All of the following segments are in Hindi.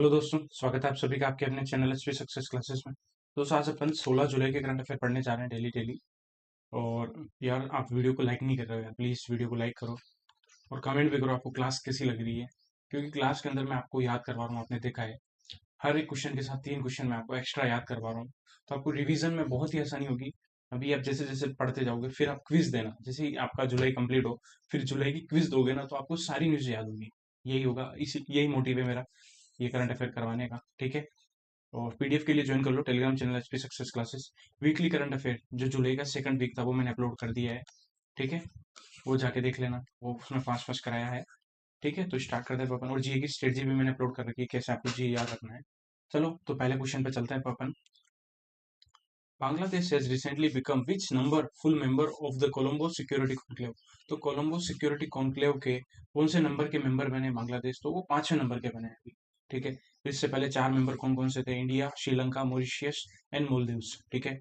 हेलो दोस्तों, स्वागत है आप सभी का आपके अपने चैनल एचपी सक्सेस क्लासेस में। दोस्तों, आज अपन 16 जुलाई के करंट अफेयर पढ़ने जा रहे हैं डेली डेली। और यार, आप वीडियो को लाइक नहीं कर रहे हो यार, प्लीज़ वीडियो को लाइक करो और कमेंट भी करो आपको क्लास कैसी लग रही है। क्योंकि क्लास के अंदर मैं आपको याद करवा रहा हूँ, आपने देखा है हर एक क्वेश्चन के साथ 3 क्वेश्चन मैं आपको एक्स्ट्रा याद करवा रहा हूँ। तो आपको रिवीजन में बहुत ही आसानी होगी। अभी आप जैसे जैसे पढ़ते जाओगे, फिर आप क्विज देना, जैसे ही आपका जुलाई कंप्लीट हो फिर जुलाई की क्विज दोगे ना, तो आपको सारी न्यूज़ याद होगी। यही होगा, इसी यही मोटिव है मेरा, ये करंट अफेयर करवाने का। ठीक है, और पीडीएफ के लिए ज्वाइन कर लो Telegram channel HP success classes. Weekly current affair जो जुलाई का सेकंड वीक था वो मैंने अपलोड कर दिया है। ठीक है, वो जाके देख लेना, वो उसमें फास्ट फास्ट कराया है। ठीक है, तो स्टार्ट करते हैं अपन। और जीए की स्ट्रेटजी भी मैंने अपलोड कर रखी है, कैसे आपको जीए याद रखना है। चलो, तो पहले क्वेश्चन पे चलते हैं अपन। Bangladesh has recently become which number full member of the Colombo security conclave. तो कोलंबो सिक्योरिटी कॉन्क्लेव के कौन से नंबर के मेंबर बने बांग्लादेश? तो वो 5वें नंबर के बने हैं अभी। ठीक है, इससे पहले 4 मेंबर कौन कौन से थे? India, Sri Lanka, Mauritius and Maldives. ठीक है,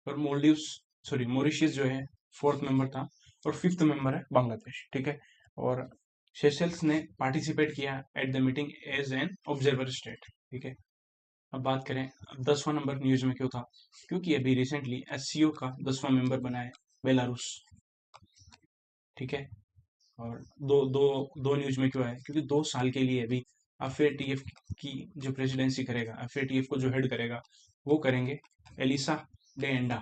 और मोल्दीव्स, सॉरी, मॉरिशियस जो है 4th मेंबर था, और 5th मेंबर है बांग्लादेश। ठीक है, और सेशल्स ने पार्टिसिपेट किया at the meeting as an observer state. ठीक है, अब बात करें, अब 10वां नंबर न्यूज में क्यों था? क्योंकि अभी रिसेंटली एससीओ का 10वां मेंबर बना है बेलारूस। ठीक है, और दो दो दो न्यूज में क्यों है? क्योंकि 2 साल के लिए अभी एफएटीएफ की जो प्रेसिडेंसी करेगा, एफएटीएफ को जो हेड करेगा, वो करेंगे एलिसा डे एंडा।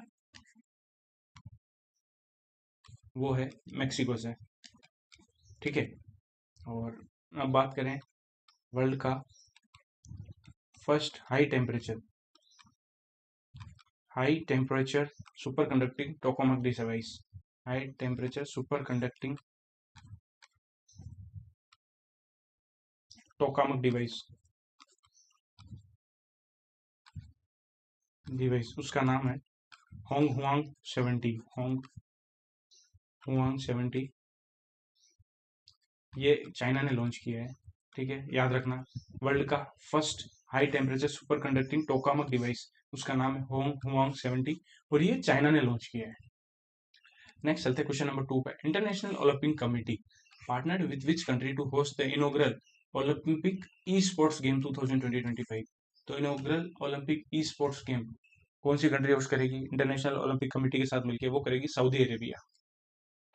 वो है मेक्सिको से। ठीक है, और अब बात करें वर्ल्ड का first high temperature super conducting tokamak device. High temperature super conducting tokamak device उसका नाम है होंग हुआंग 70। होंग हुआंग 70, ये चाइना ने लॉन्च किया है। ठीक है, याद रखना, वर्ल्ड का first high temperature super conducting tokamak device, उसका नाम है होंग हुआंग 70, और ये चाइना ने लॉन्च किया है। नेक्स्ट चलते हैं क्वेश्चन नंबर 2 पे। International Olympic Committee partnered with which country to host the inaugural Olympic esports game 2025। तो inaugural Olympic esports game कौन सी कंट्री होस्ट करेगी इंटरनेशनल ओलंपिक कमेटी के साथ मिलकर? वो करेगी सऊदी अरेबिया।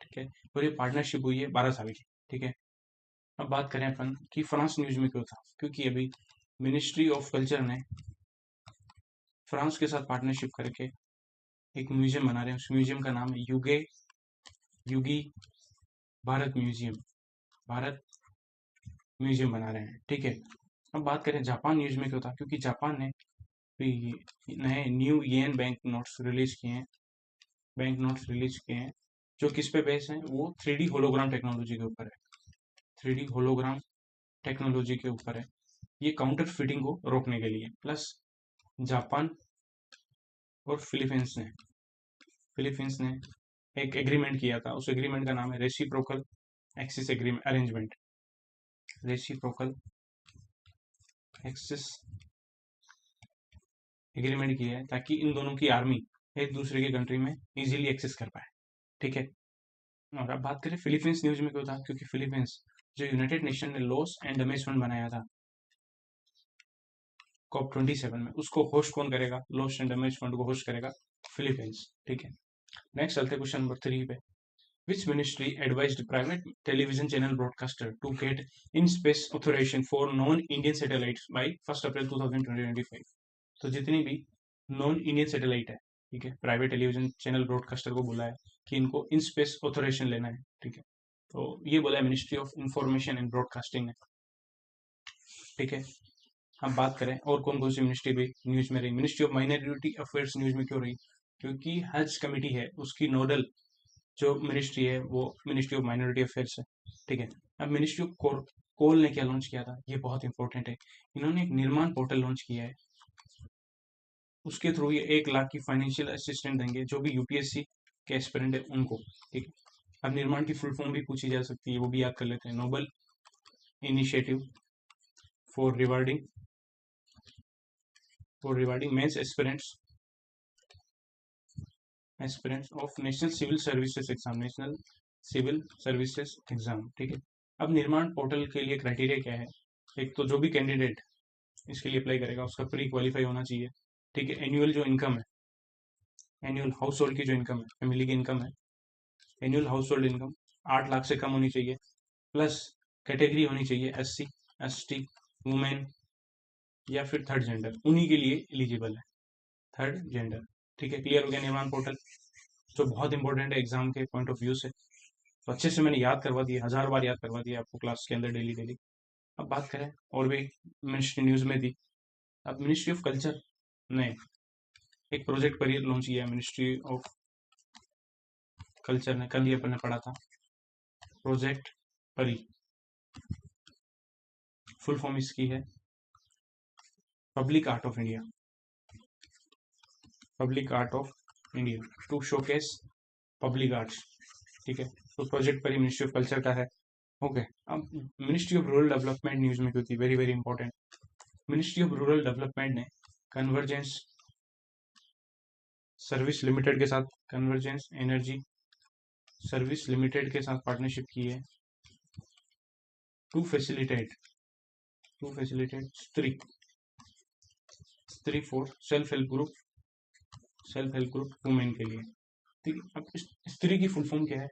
ठीक है, और ये पार्टनरशिप हुई है 12 साल की। ठीक है, अब बात करें अपन कि फ्रांस न्यूज में क्यों था? क्योंकि अभी मिनिस्ट्री ऑफ कल्चर ने फ्रांस के साथ पार्टनरशिप करके एक म्यूजियम बना रहे हैं। उस म्यूजियम का नाम है युगी भारत म्यूजियम। भारत म्यूजियम बना रहे हैं। ठीक है, अब बात करें जापान न्यूज में क्यों था? क्योंकि जापान ने भी नए न्यू येन बैंक नोट्स रिलीज किए हैं, जो किस पे बेस हैं? वो 3D होलोग्राम टेक्नोलॉजी के ऊपर है। 3D होलोग्राम टेक्नोलॉजी के ऊपर है, ये काउंटर फिटिंग को रोकने के लिए। प्लस जापान और फिलीपींस ने एक एग्रीमेंट किया था, उस एग्रीमेंट का नाम है reciprocal axis agreement arrangement. Reciprocal axis agreement किया है ताकि इन दोनों की आर्मी एक दूसरे की कंट्री में इजीली एक्सेस कर पाए। ठीक है, और अब बात करें फिलीपींस न्यूज में क्यों था? क्योंकि फिलीपींस जो यूनाइटेड नेशन ने लॉस एंड डैमेज फंड बनाया था COP27 में, उसको होस्ट कौन करेगा? लॉस एंड डैमेज फंड को होस्ट करेगा फिलीपींस। ठीक है, नेक्स्ट चलते क्वेश्चन नंबर 3 पे। Which ministry advised private television channel broadcaster to get in space authorization for non Indian satellites by 1 April 2025? तो जितनी भी नॉन इंडियन सैटेलाइट है, ठीक है, प्राइवेट टेलीविजन चैनल ब्रॉडकास्टर को बोला है कि इनको इन स्पेस ऑथोराइजेशन लेना है। ठीक है, तो ये बोला है ministry of information and broadcasting ने। ठीक है, हम बात करें और कौन कौन सी मिनिस्ट्री भी न्यूज में रही। Ministry of minority affairs news में क्यों रही? क्योंकि हज कमेटी है, उसकी नोडल जो मिनिस्ट्री है वो मिनिस्ट्री ऑफ माइनॉरिटी अफेयर्स है। ठीक है, अब मिनिस्ट्री ऑफ कोल ने क्या लॉन्च किया था? ये बहुत इंपॉर्टेंट है, इन्होंने एक निर्माण पोर्टल लॉन्च किया है। उसके थ्रू ये 1 लाख की फाइनेंशियल असिस्टेंट देंगे जो भी यूपीएससी के एस्पिरेंट है उनको। ठीक है, अब निर्माण की फुल फॉर्म भी पूछी जा सकती है, वो भी याद कर लेते हैं। Noble initiative for rewarding men's aspirants of national civil services exam. ठीक है, अब निर्माण पोर्टल के लिए क्राइटेरिया क्या है? एक तो जो भी कैंडिडेट इसके लिए अप्लाई करेगा उसका प्री क्वालिफाई होना चाहिए, ठीक है। एनुअल जो इनकम है, एनुअल हाउस होल्ड की जो इनकम है, फैमिली की इनकम है, annual house hold income 8 lakh से कम होनी चाहिए, प्लस कैटेगरी होनी चाहिए SC ST वुमेन या फिर थर्ड जेंडर, उन्हीं के लिए एलिजिबल है थर्ड जेंडर, ठीक है। क्लियर हो गया निर्माण पोर्टल, जो बहुत इंपॉर्टेंट है एग्जाम के पॉइंट ऑफ व्यू से। तो अच्छे से मैंने याद करवा दिया, 1000 बार याद करवा दिया आपको क्लास के अंदर डेली डेली। अब बात करें और भी मिनिस्ट्री न्यूज में थी। अब मिनिस्ट्री ऑफ कल्चर ने एक प्रोजेक्ट पर लॉन्च किया, मिनिस्ट्री ऑफ कल्चर ने, कल ही अपन ने पढ़ा था प्रोजेक्ट परी। फुल फॉर्म इसकी है public art of India, public art of India to showcase public arts, ठीक है। तो प्रोजेक्ट परी मिनिस्ट्री ऑफ कल्चर का है, ओके। अब ministry of rural development news में क्यों थी, very very important. Ministry of rural development ने कन्वर्जेंस सर्विस लिमिटेड के साथ, कन्वर्जेंस एनर्जी सर्विस लिमिटेड के साथ पार्टनरशिप की है टू फैसिलिटेट स्त्री for self help group women के लिए, ठीक है। अब स्त्री की फुल फॉर्म क्या है,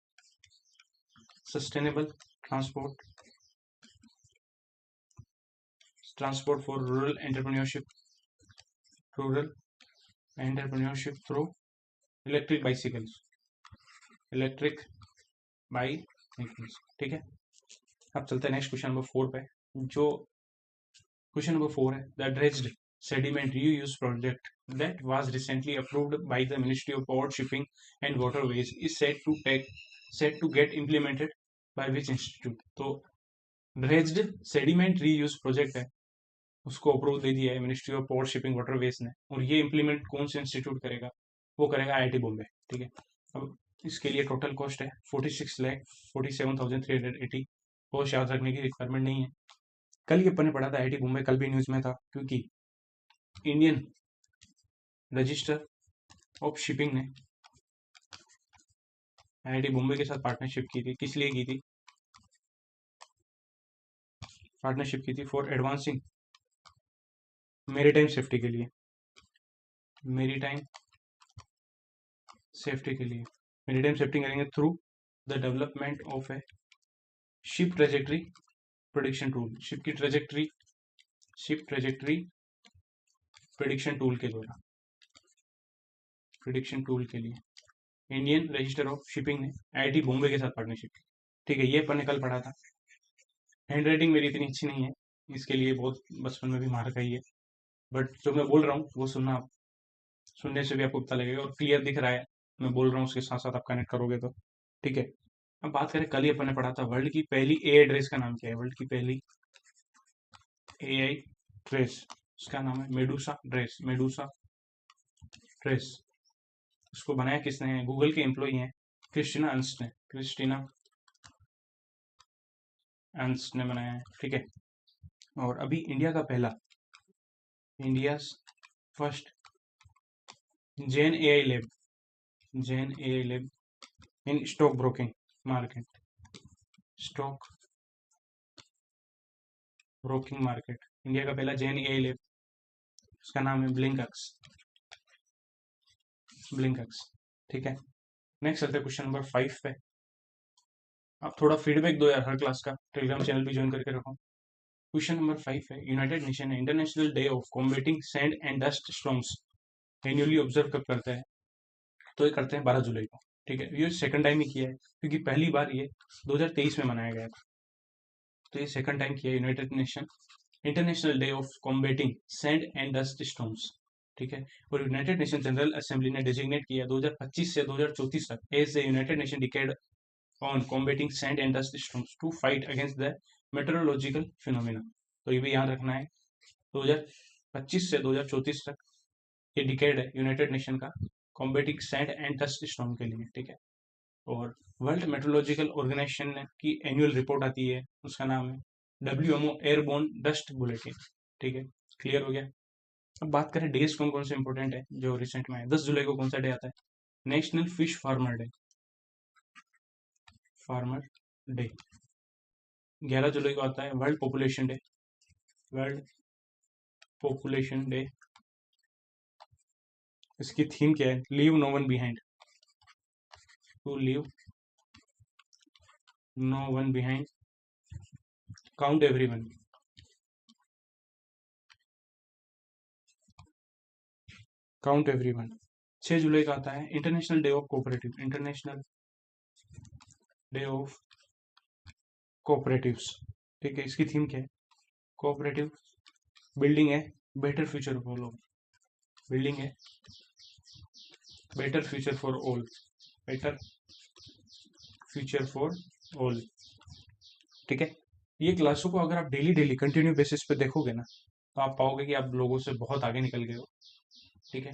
sustainable transport for rural entrepreneurship through electric bicycles, ठीक है। अब चलते हैं नेक्स्ट क्वेश्चन नंबर 4 पे। जो क्वेश्चन नंबर 4 है, the ड्रेज्ड sediment reuse project that was recently approved by the Ministry of Port, Shipping and Waterways is set to get implemented by which institute? तो ड्रेज्ड सेडिमेंट रीयूज प्रोजेक्ट है, उसको अप्रूव दे दिया है ministry of port shipping waterways ने, और ये इंप्लीमेंट कौन से इंस्टीट्यूट करेगा, वो करेगा IIT बॉम्बे, ठीक है। अब इसके लिए टोटल कॉस्ट है 46,47,380। कॉस्ट याद रखने की रिक्वायरमेंट नहीं है, कल ही अपन ने पढ़ा था IIT बॉम्बे, कल भी न्यूज में था, क्योंकि इंडियन रजिस्टर ऑफ शिपिंग ने IIT बॉम्बे के साथ पार्टनरशिप की थी। किस लिए की थी पार्टनरशिप की थी? फॉर एडवांसिंग मेरीटाइम सेफ्टी के लिए, मेरीटाइम सेफ्टी के लिए मेरीटाइम सेफ्टी करेंगे through the development of A ship trajectory prediction tool, ship trajectory prediction tool के द्वारा, प्रेडिक्शन टूल के लिए इंडियन रजिस्टर ऑफ शिपिंग ने IIT बॉम्बे के साथ पार्टनरशिप की, ठीक है। ये अपन ने कल पढ़ा था। हैंड राइटिंग मेरी इतनी अच्छी नहीं है, इसके लिए बहुत बचपन में भी मार खाई है, बट जो मैं बोल रहा हूँ वो सुनना, आप सुनने से भी आपको पता लगेगा, और क्लियर दिख रहा है मैं बोल रहा हूँ, उसके साथ साथ आप कनेक्ट करोगे तो, ठीक है। अब बात करें, कल ही अपन ने पढ़ा था वर्ल्ड की पहली AI ड्रेस का नाम क्या है, वर्ल्ड की पहली AI ड्रेस, उसका नाम है मेडूसा ड्रेस। उसको बनाया किसने है? गूगल के एम्प्लॉय हैं क्रिस्टीना अर्नस्ट ने बनाया है, ठीक है। और अभी India first gen AI lab in stock broking market, India का पहला जेन AI लैब, उसका नाम है ब्लिंकक्स, ठीक है। नेक्स्ट चलते हैं क्वेश्चन नंबर 5 पे। आप थोड़ा फीडबैक दो यार हर क्लास का, टेलीग्राम चैनल भी ज्वाइन करके रखो। क्वेश्चन नंबर 5 है, यूनाइटेड नेशन ने international day of combating sand and dust storms annually observe कब करते हैं? तो ये करते हैं 12 जुलाई को, ठीक है। ये सेकंड टाइम ही किया है, क्योंकि पहली बार ये 2023 में मनाया गया था, तो ये सेकंड टाइम किया United Nation international day of combating sand and dust storms, ठीक है। और यूनाइटेड नेशन जनरल असेंबली ने डेजिग्नेट किया 2025 से 2034 तक as the United Nation decade on combating sand and dust storms to fight against the meteorological phenomena. तो ये भी याद रखना है, 2025 से 2034 तक ये डिकेड है यूनाइटेड नेशन का combating sand and dust storm के लिए, ठीक है। और वर्ल्ड मेट्रोलॉजिकल ऑर्गेनाइजेशन की एनुअल रिपोर्ट आती है, उसका नाम है WMO एयरबोर्न डस्ट बुलेटिन, ठीक है। क्लियर हो गया। अब बात करें डेज कौन कौन से इंपॉर्टेंट है जो रिसेंट में है। 10 जुलाई को कौन सा डे आता है? National fish farmer day. 11 जुलाई को आता है world population day, world population day. इसकी थीम क्या है? Leave no one behind, to leave no one behind, count everyone. Count everyone 6 जुलाई का आता है। International day of cooperative, international day of cooperatives, ठीक है। इसकी थीम क्या है? Cooperative building a better future for all, building a better future for all, better future for all, ठीक है। ये क्लासों को अगर आप डेली डेली कंटिन्यू बेसिस पे देखोगे ना, तो आप पाओगे कि आप लोगों से बहुत आगे निकल गए हो, ठीक है।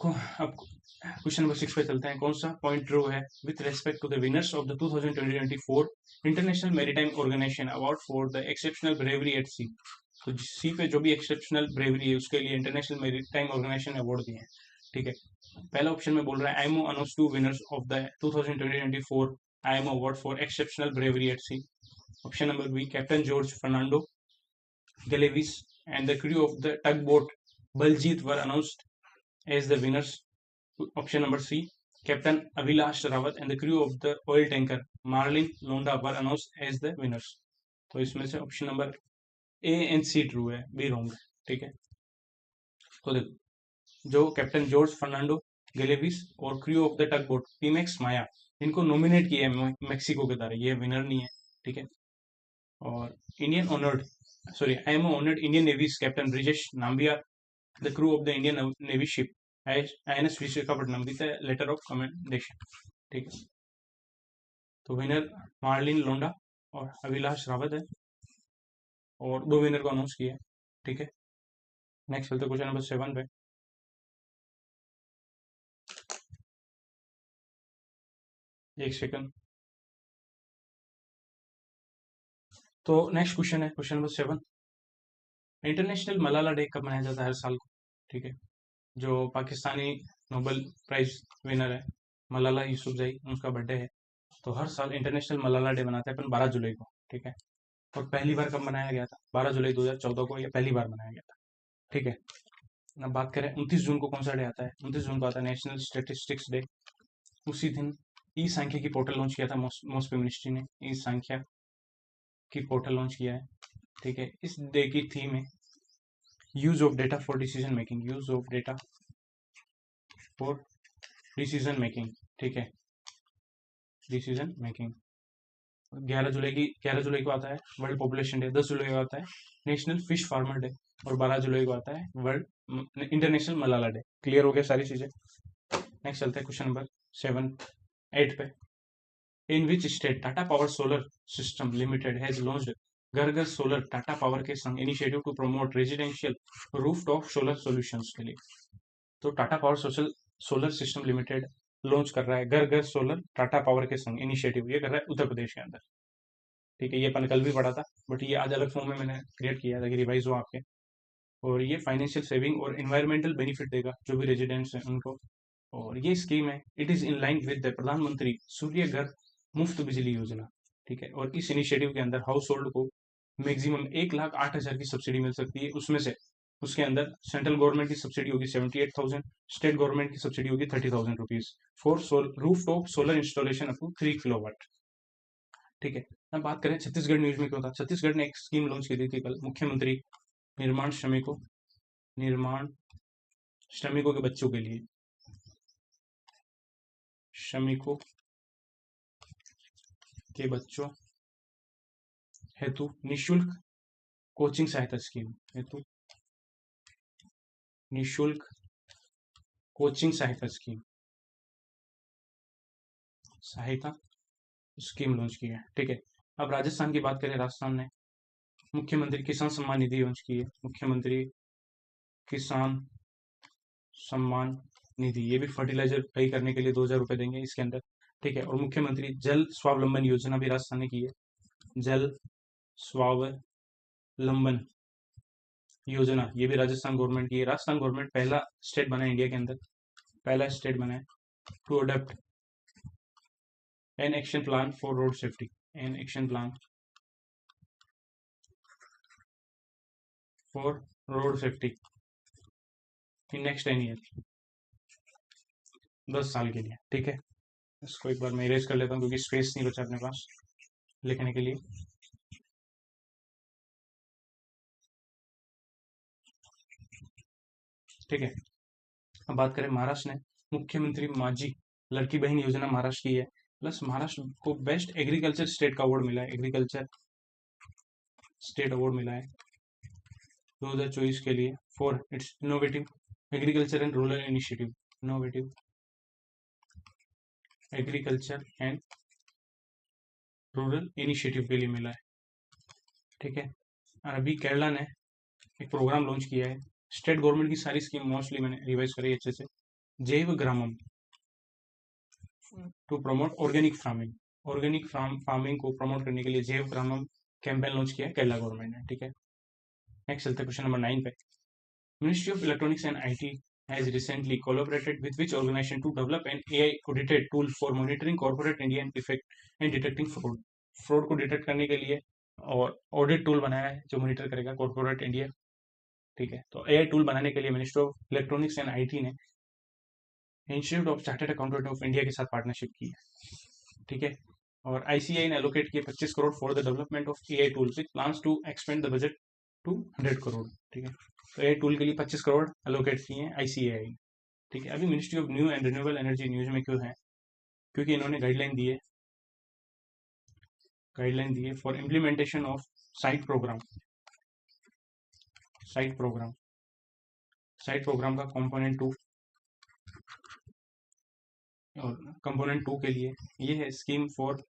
अब क्वेश्चन नंबर 6 पे चलते हैं। कौन सा पॉइंट ड्रो है? With respect to the winners of the 2024 International Maritime Organization award for the exceptional bravery at sea. तो सी पे जो भी एक्सेप्शनल ब्रेवरी है उसके लिए इंटरनेशनल मैरीटाइम ऑर्गेनाइजेशन अवार्ड दिए हैं, ठीक है। पहला ऑप्शन में बोल रहा है IMO announce to winners of the 2024 IMO award for exceptional bravery at sea. Option number B, captain George Fernando Galevis and the crew of the tugboat Baljeet were announced as the winners. Option number C, Captain Avilash Rawat and the crew of the oil tanker Marlin Londa were announced as the winners. तो इसमें से option number A and C true है, बी रॉन्ग है, ठीक है। तो देखो, जो कैप्टन जॉर्ज फर्नांडो गेलेविस और crew of the tug boat Timex Maya, इनको नॉमिनेट किया है मेक्सिको के द्वारा, ये विनर नहीं है, ठीक है। और Indian honoured IMO honored Indian Navy's Captain Brijesh Nambiar, the crew of the Indian Navy ship INS Visakhapatnam with a letter of commendation, ठीक है। तो विनर मार्लिन लोंडा और अभिलाष रावत है, और 2 विनर को अनाउंस किया है, ठीक है। नेक्स्ट चलते क्वेश्चन नंबर 7 पे। एक सेकंड। तो नेक्स्ट क्वेश्चन है question number 7। International Malala day कब मनाया जाता है? हर साल को, ठीक है। जो पाकिस्तानी नोबेल प्राइज विनर है मलाला यूसुफजई, उनका बर्थडे है, तो हर साल इंटरनेशनल मलाला डे मनाते हैं अपन 12 जुलाई को, ठीक है। और पहली बार कब मनाया गया था? 12 जुलाई 2014 को, यह पहली बार मनाया गया था, ठीक है। अब बात करें 29 जून को कौन सा डे आता है? 29 जून को आता है नेशनल स्टेटिस्टिक्स डे। उसी दिन ई सांख्य की पोर्टल लॉन्च किया था मॉस्पे मिनिस्ट्री ने, ई सांख्या की पोर्टल लॉन्च किया है, ठीक है। इस डे की थीम है use of data for decision making, use of data for decision making, ठीक है, डिसीजन मेकिंग। 11 जुलाई को आता है वर्ल्ड पॉपुलेशन डे, 10 जुलाई को आता है नेशनल फिश फार्मर डे, और 12 जुलाई को आता है world international Malala day. Clear हो गया सारी चीजें। नेक्स्ट चलते हैं क्वेश्चन नंबर 8 पे। In which state Tata Power Solar System Limited has launched Ghar Ghar solar Tata Power के संग initiative to promote residential rooftop solar solutions के लिए। तो Tata Power Solar System Limited launch कर रहा है घर घर सोलर टाटा पावर के संग इनिशिएटिव, ये कर रहा है उत्तर प्रदेश के अंदर, ठीक है। ये अपन कल भी पढ़ा था, बट ये आज अलग फॉर्म में मैंने क्रिएट किया ताकि रिवाइज हो आपके। और ये फाइनेंशियल सेविंग और इन्वायरमेंटल बेनिफिट देगा जो भी रेजिडेंट्स हैं उनको। और ये स्कीम है, it is in line with the प्रधानमंत्री सूर्य घर मुफ्त बिजली योजना, ठीक है। और इस इनिशिएटिव के अंदर हाउस होल्ड को मैक्सिमम 1,08,000 की सब्सिडी मिल सकती है। उसमें से उसके अंदर सेंट्रल गवर्नमेंट की सब्सिडी होगी 78,000, स्टेट गवर्नमेंट की सब्सिडी होगी 30,000 rupees for rooftop solar installation up to 3 kilowatt, ठीक है। अब बात करें छत्तीसगढ़ न्यूज में क्या होता है। छत्तीसगढ़ ने एक स्कीम लॉन्च की थी कल, मुख्यमंत्री निर्माण श्रमिकों के बच्चों के लिए, श्रमिकों के बच्चों हेतु निशुल्क कोचिंग सहायता स्कीम, हेतु निशुल्क कोचिंग सहायता स्कीम लॉन्च की है, ठीक है। अब राजस्थान की बात करें, राजस्थान ने मुख्यमंत्री किसान सम्मान निधि लॉन्च की है, मुख्यमंत्री किसान सम्मान निधि। ये भी फर्टिलाइजर बाई करने के लिए 2,000 रुपए देंगे इसके अंदर, ठीक है। और मुख्यमंत्री जल स्वावलंबन योजना भी राजस्थान ने की है, जल स्वावलंबन योजना, ये भी राजस्थान गवर्नमेंट की है। राजस्थान गवर्नमेंट पहला स्टेट बना है इंडिया के अंदर, पहला स्टेट बना है to adopt an action plan for road safety, an action plan for road safety in next 10 year, 10 साल के लिए। ठीक है, इसको एक बार मैं इरेज कर लेता हूँ क्योंकि स्पेस नहीं बचा अपने पास लिखने के लिए। ठीक है, अब बात करें महाराष्ट्र ने मुख्यमंत्री माझी लड़की बहन योजना महाराष्ट्र की है, प्लस महाराष्ट्र को बेस्ट एग्रीकल्चर स्टेट का अवार्ड मिला है, एग्रीकल्चर स्टेट अवार्ड मिला है 2024 के लिए for its innovative agriculture and rural initiative, innovative agriculture and rural initiative के लिए मिला है। ठीक है, और अभी केरला ने एक प्रोग्राम लॉन्च किया है, स्टेट गवर्नमेंट की सारी स्कीम मोस्टली मैंने रिवाइज करी अच्छे से, Jaiv Gramam to promote organic farming, organic farming को प्रमोट करने के लिए जैव ग्रामम कैंपेन लॉन्च किया है केरला गवर्नमेंट ने। ठीक है, नेक्स्ट चलते हैं क्वेश्चन नंबर 9 पे। Ministry of Electronics and IT has recently collaborated with which organization to develop an AI audited tool for monitoring corporate Indian effect and detecting fraud, fraud को डिटेक्ट करने के लिए और ऑडिट टूल बनाया है जो मॉनिटर करेगा कॉर्पोरेट इंडिया। ठीक है, तो एआई टूल बनाने के लिए Ministry of Electronics and IT ने Institute of Chartered Accountant of India के साथ पार्टनरशिप की है। ठीक है, और आईसीआई ने एलोकेट किए 25 crore for the development of AI tool which plans to expand the budget to 100 crore. ठीक है, तो एआई टूल के लिए 25 करोड़ एलोकेट किए हैं आईसीआई। ठीक है, अभी Ministry of New and Renewable Energy news में क्यों है, क्योंकि इन्होंने गाइडलाइन दी है for implementation of SIGHT program, SIGHT program का कंपोनेंट 2, और कंपोनेंट 2 के लिए ये है scheme for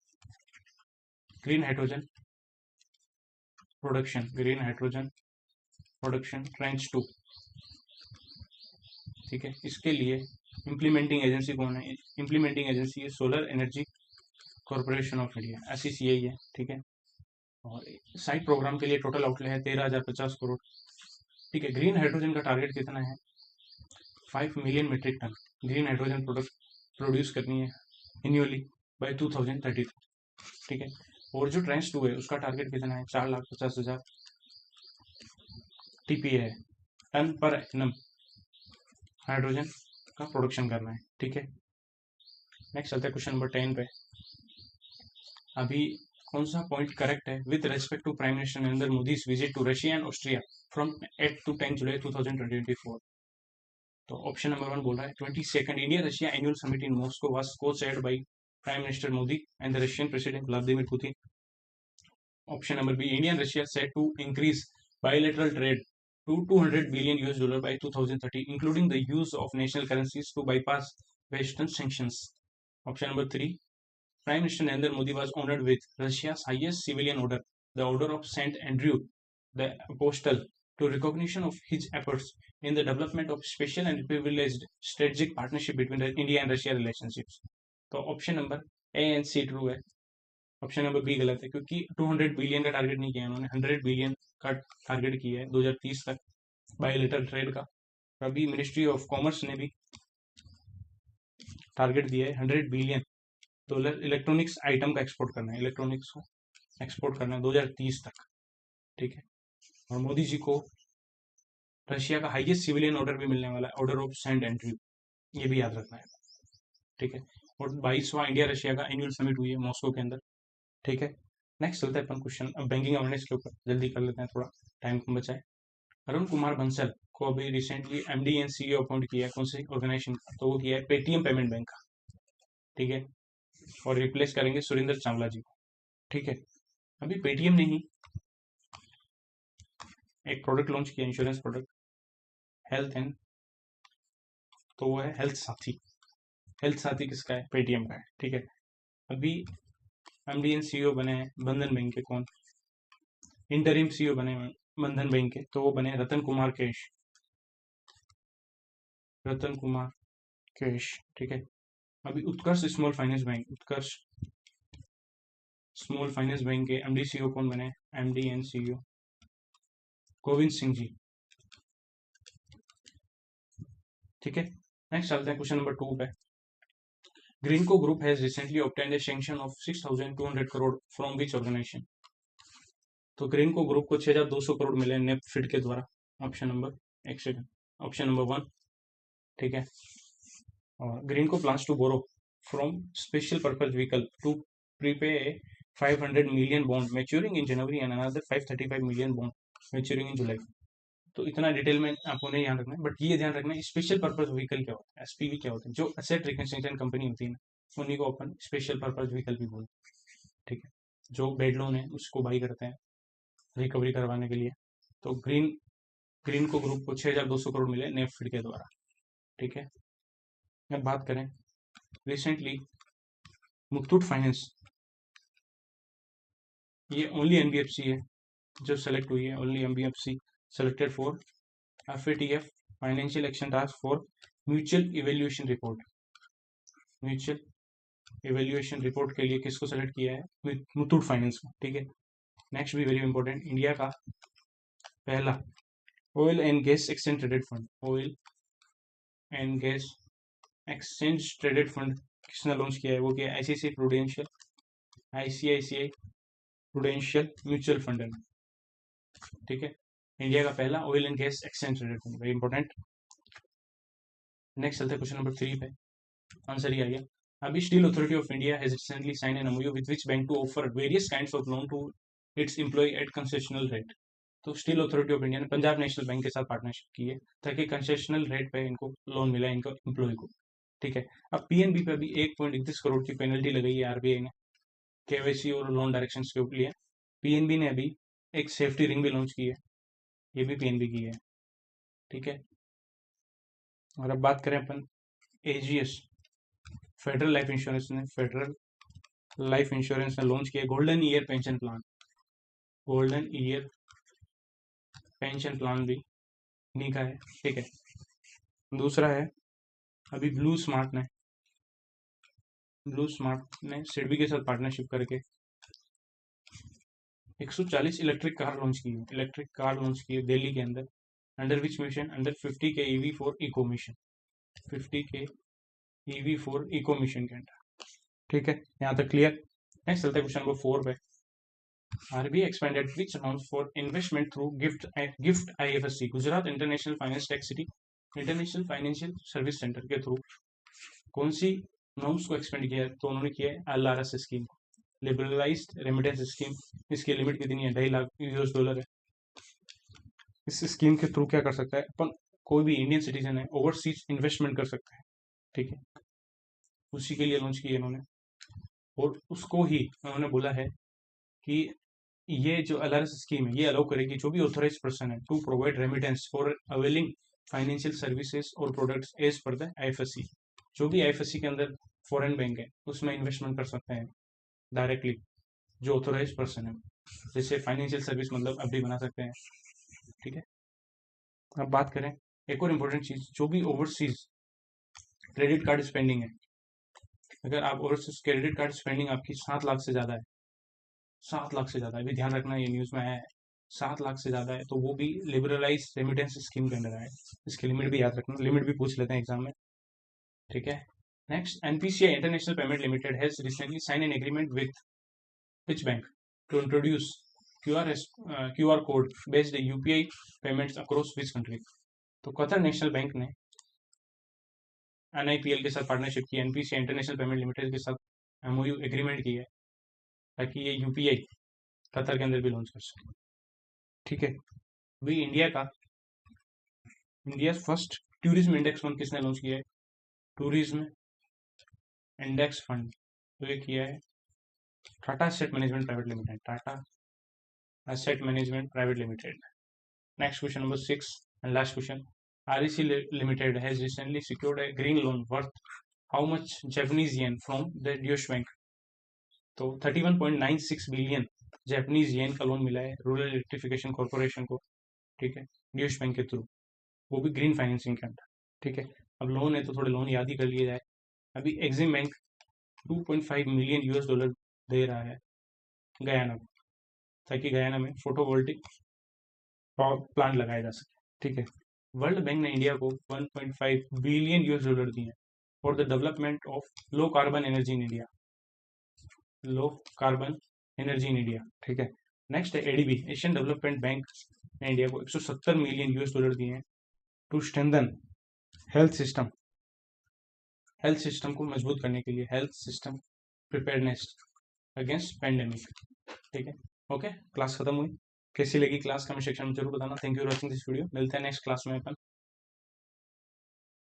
green hydrogen production, green hydrogen production tranche 2। ठीक है, इसके लिए इम्प्लीमेंटिंग एजेंसी कौन है, इम्प्लीमेंटिंग एजेंसी है Solar Energy Corporation of India, SECI है। ठीक है, और साइट प्रोग्राम के लिए टोटल आउटले है 13,050 करोड़। ठीक है, ग्रीन हाइड्रोजन का टारगेट कितना है, 5 million metric ton green hydrogen produce करनी है एन्युअली बाय 2030। ठीक है, और जो ट्रेंच 2 है उसका टारगेट कितना है, 4,50,000 TPA है, टन पर एनम हाइड्रोजन का प्रोडक्शन करना है। ठीक है, नेक्स्ट चलते हैं क्वेश्चन नंबर 10 पे। अभी कौन सा पॉइंट करेक्ट है with respect to Prime Minister Narendra Modi's visit to Russia and Austria from 8 to 10 July 2024। तो ऑप्शन नंबर 1 बोल रहा है 22nd India Russia annual summit in Moscow was co-chaired by Prime Minister Modi and the Russian President Vladimir Putin. Option number B, India and Russia set to increase bilateral trade to $200 billion by 2030, including the use of national currencies to bypass Western sanctions. Option number 3, Prime Minister Narendra Modi was honored with Russia's highest civilian order, the Order of St. Andrew the Apostle, to recognition of his efforts in the development of special and privileged strategic partnership between the India and Russia relationships. तो option number A and C true है, ऑप्शन नंबर बी गलत है क्योंकि 200 बिलियन का टारगेट नहीं किया उन्होंने, 100 बिलियन का टारगेट किया है 2030 तक बायलेटरल ट्रेड का। अभी मिनिस्ट्री ऑफ कॉमर्स ने भी टारगेट दिया है 100 बिलियन डॉलर इलेक्ट्रॉनिक्स आइटम का एक्सपोर्ट करना है, इलेक्ट्रॉनिक्स को एक्सपोर्ट करना है 2030 तक। ठीक है, और मोदी जी को रशिया का हाईएस्ट सिविलियन ऑर्डर भी मिलने वाला है, ऑर्डर ऑफ सेंट एंट्री, ये भी याद रखना है। ठीक है, और 22वां इंडिया रशिया का एनुअल समिट हुई है मॉस्को के अंदर। ठीक है, नेक्स्ट चलता है अपन क्वेश्चन अब बैंकिंग अवेयरनेस के ऊपर, जल्दी कर लेते हैं, थोड़ा टाइम कम बचा है। अरुण कुमार बंसल को अभी recently MD and CEO appoint किया है, कौन सी ऑर्गेनाइजेशन का, तो वो किया है पेटीएम पेमेंट बैंक का। ठीक है, और रिप्लेस करेंगे सुरेंद्र चावला जी को। ठीक है, अभी पेटीएम ने ही एक प्रोडक्ट लॉन्च किया, इंश्योरेंस प्रोडक्ट हेल्थ एंड, तो वो है हेल्थ साथी। हेल्थ साथी किसका है, पेटीएम का है। ठीक है, अभी MD एंड CEO बने हैं बंधन बैंक के, कौन, इंटरिम CEO बने बंधन बैंक के, तो वो बने रतन कुमार केश, रतन कुमार केश। ठीक है, अभी Utkarsh Small Finance Bank, Utkarsh Small Finance Bank के MD CEO कौन बने, MD and CEO Govind Singh ji. ठीक है, नेक्स्ट चलते हैं क्वेश्चन नंबर 2 पे। Greenko group has recently obtained a sanction of 6,200 crore from which organization. तो ग्रीनको ग्रुप को 6,200 करोड़ मिले नेफ्ट के द्वारा, ऑप्शन नंबर एक सेकंड, ऑप्शन नंबर 1, ठीक है। और Greenko plans to borrow from special purpose vehicle to prepay 500 million bond maturing in January and another 535 million bond maturing in July. तो इतना डिटेल में आपको नहीं ध्यान रखना है, बट ये ध्यान रखना है स्पेशल पर्पज व्हीकल क्या होता है, एसपीवी क्या होता है। जो असेट रिकंस्ट्रक्शन कंपनी होती है ना, उन्हीं को अपन स्पेशल पर्पज व्हीकल भी बोलते हैं, ठीक है। जो बेड लोन है उसको बाई करते हैं रिकवरी करवाने के लिए। तो ग्रीन ग्रीन को ग्रुप को 6,200 करोड़ मिले नेफ्ट के द्वारा, ठीक है। अब बात करें रिसेंटली मुथूट फाइनेंस, ये ओनली एनबीएफसी है जो सेलेक्ट हुई है, only NBFC selected for FATF financial action task for mutual evaluation report. Mutual evaluation report के लिए किसको सेलेक्ट किया है, मुथूट फाइनेंस को, ठीक है। नेक्स्ट भी वेरी इंपॉर्टेंट, इंडिया का पहला oil and gas exchange traded fund, oil and gas exchange traded fund किसने लॉन्च किया है, वो क्या है, आईसीआईसीआई प्रूडेंशियल म्यूचुअल फंड है, ठीक है। इंडिया का पहला oil and gas exchange traded fund, very important. Next चलते हैं क्वेश्चन नंबर 3 पे, आंसर ही आ गया। अभी Steel Authority of India has recently sign an MOU with which bank to offer various kinds of loan to its employee at concessional rate. तो स्टील अथॉरिटी ऑफ इंडिया ने पंजाब नेशनल बैंक के साथ पार्टनरशिप की है ताकि कंसेशनल रेट पे इनको लोन मिला इनको एम्प्लॉय को, ठीक है। अब पीएनबी पे अभी 1.31 करोड़ की पेनल्टी लगाई है आरबीआई ने केवाईसी और लोन डायरेक्शन के लिए। पीएनबी ने अभी एक सेफ्टी रिंग भी लॉन्च की है, ये भी पीएनबी की है, ठीक है। और अब बात करें अपन एजीएस फेडरल लाइफ इंश्योरेंस ने लॉन्च किया golden year pension plan, golden year pension plan भी इन्हीं का है, ठीक है। दूसरा है अभी ब्लू स्मार्ट ने सिडबी के साथ पार्टनरशिप करके 140 इलेक्ट्रिक कार लॉन्च की है दिल्ली के अंदर, अंडर विच मिशन, अंडर 50 के ईवी फॉर इको मिशन, 50 के ईवी फॉर इको मिशन के अंदर, ठीक है। यहाँ तक क्लियर। नेक्स्ट चलते हैं क्वेश्चन नंबर 4 पे। RBI expanded which norms for investment through GIFT IFSC, Gujarat international finance tech city international financial service centre के थ्रू कौन सी नॉर्म्स को एक्सपेंड किया है, तो उन्होंने किया है LRS scheme, liberalised remittance scheme. इसकी लिमिट कितनी है, $2.5 लाख है। इस स्कीम के थ्रू क्या कर सकता है अपन, कोई भी इंडियन सिटीजन है ओवरसीज इन्वेस्टमेंट कर सकता है, ठीक है। उसी के लिए लॉन्च किया इन्होंने, और उसको ही उन्होंने बोला है कि ये जो LRS स्कीम है ये अलाउ करेगी जो भी ऑथोराइज पर्सन है to provide remittance for availing financial services और products as per the IFSC. जो भी आईएफएससी के अंदर फॉरेन बैंक है उसमें इन्वेस्टमेंट कर सकते हैं डायरेक्टली जो ऑथोराइज पर्सन है, जैसे फाइनेंशियल सर्विस मतलब अब भी बना सकते हैं, ठीक है। अब बात करें एक और इम्पोर्टेंट चीज, जो भी ओवरसीज क्रेडिट कार्ड स्पेंडिंग है, अगर आप ओवरसीज क्रेडिट कार्ड स्पेंडिंग आपकी 7 लाख से ज्यादा है, 7 लाख से ज्यादा है, भी ध्यान रखना ये न्यूज में है, 7 लाख से ज्यादा है तो वो भी लिबरलाइज रेमिटेंस स्कीम के अंदर आए। इसकी लिमिट भी याद रखना, लिमिट भी पूछ लेते हैं एग्जाम में, ठीक है। Next, NPCI International Payment Limited has recently sign an agreement with which bank to introduce QR code based UPI payments across which country. तो कतर नेशनल बैंक ने एनआईपीएल के साथ पार्टनरशिप की, एनपीसीआई इंटरनेशनल पेमेंट लिमिटेड के साथ एमओयू एग्रीमेंट की है ताकि ये यूपीआई कतर के अंदर भी लॉन्च कर सके, ठीक है। अभी India first tourism index fund किसने लॉन्च किया है, टूरिज्म इंडेक्स फंड तो ये किया है Tata asset management private limited, Tata asset management private limited. Next question number 6 and last question, REC Limited has recently secured a green loan worth how much Japanese yen from the Deutsche Bank। तो 31.96 बिलियन जापानीज येन का लोन मिला है रूरल इलेक्ट्रिफिकेशन कॉर्पोरेशन को, ठीक है, ड्यूश बैंक के थ्रू, वो भी ग्रीन फाइनेंसिंग के अंदर, ठीक है। अब लोन है तो थोड़े लोन याद ही कर लिए जाए। अभी एक्सिम बैंक 2.5 मिलियन $US दे रहा है गयाना को, ताकि गयाना में फोटोवोल्टिक प्लांट लगाया जा सके, ठीक है। वर्ल्ड बैंक ने इंडिया को 1.5 बिलियन $US दिए for the development of low carbon energy in India, low carbon energy in India, ठीक है। नेक्स्ट है एडीबी, एशियन डेवलपमेंट बैंक ने इंडिया को 170 मिलियन यूएस डॉलर दिए हैं टू स्ट्रेंथन हेल्थ सिस्टम को मजबूत करने के लिए, health system preparedness against pandemic. ठीक है, ओके, क्लास खत्म हुई। कैसी लगी क्लास, कमेंट सेक्शन में जरूर बताना। Thank you for watching this video. मिलते हैं नेक्स्ट क्लास में अपन।